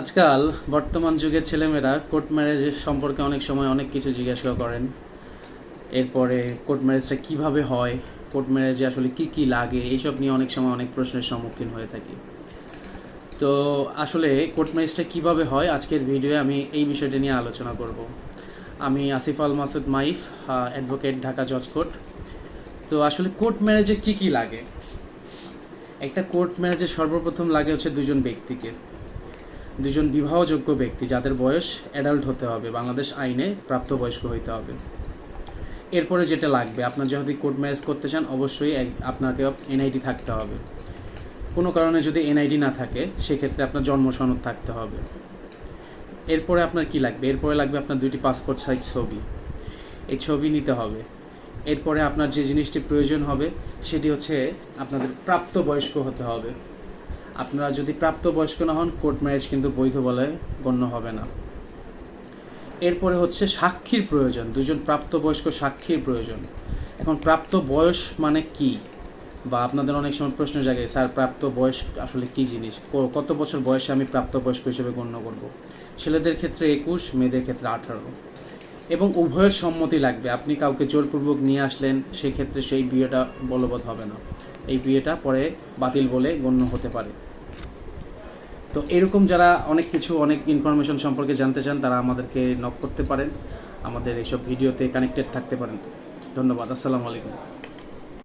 আজকাল বর্তমান যুগের ছেলেমেয়েরা কোর্ট ম্যারেজ সম্পর্কে অনেক সময় অনেক কিছু জিজ্ঞাসা করেন। এরপরে কোর্ট ম্যারেজটা কিভাবে হয়, কোর্ট ম্যারেজে আসলে কি কি লাগে, এইসব নিয়ে অনেক সময় অনেক প্রশ্নের সম্মুখীন হয়ে থাকি। তো আসলে কোর্ট ম্যারেজটা কিভাবে হয়, আজকের ভিডিওয়ে আমি এই বিষয়টা নিয়ে আলোচনা করব। আমি আসিফ আল মাসুদ মাইফ, অ্যাডভোকেট, ঢাকা জজ কোর্ট। তো আসলে কোর্ট ম্যারেজে কি কি লাগে? একটা কোর্ট ম্যারেজে সর্বপ্রথম লাগে হচ্ছে দুজন বিবাহযোগ্য ব্যক্তি যাদের বয়স অ্যাডাল্ট হতে হবে, বাংলাদেশ আইনে প্রাপ্তবয়স্ক হইতে হবে। এরপরে যেটা লাগবে, আপনার যদি কোর্ট ম্যারেজ করতে চান অবশ্যই আপনাকে এনআইডি থাকতে হবে। কোনো কারণে যদি এনআইডি না থাকে সেক্ষেত্রে আপনার জন্ম সনদ থাকতে হবে। এরপরে আপনার কি লাগবে? এরপরে লাগবে আপনার 2টি পাসপোর্ট সাইজ ছবি, এই ছবি নিতে হবে। এরপরে আপনার যে জিনিসটি প্রয়োজন হবে সেটি হচ্ছে আপনাদের প্রাপ্তবয়স্ক হতে হবে। আপনারা যদি প্রাপ্তবয়স্ক না হন, কোর্ট ম্যারেজ কিন্তু বৈধ বলে গণ্য হবে না। এরপরে হচ্ছে সাক্ষীর প্রয়োজন, দুজন প্রাপ্তবয়স্ক সাক্ষীর প্রয়োজন। এখন প্রাপ্ত বয়স মানে কি, বা আপনাদের অনেক সময় প্রশ্ন জাগে, স্যার প্রাপ্ত বয়স আসলে কী জিনিস, কত বছর বয়সে আমি প্রাপ্তবয়স্ক হিসেবে গণ্য করব? ছেলেদের ক্ষেত্রে 21, মেয়েদের ক্ষেত্রে 18। এবং উভয়ের সম্মতি লাগবে। আপনি কাউকে জোরপূর্বক নিয়ে আসলেন, সেক্ষেত্রে সেই বিয়েটা বলবৎ হবে না, এই বিয়েটা পরে বাতিল বলে গণ্য হতে পারে। তো এরকম যারা অনেক ইনফরমেশন সম্পর্কে জানতে চান তারা আমাদেরকে নক করতে পারেন, আমাদের এইসব ভিডিওতে কানেক্টেড থাকতে পারেন। ধন্যবাদ। আসসালামু আলাইকুম।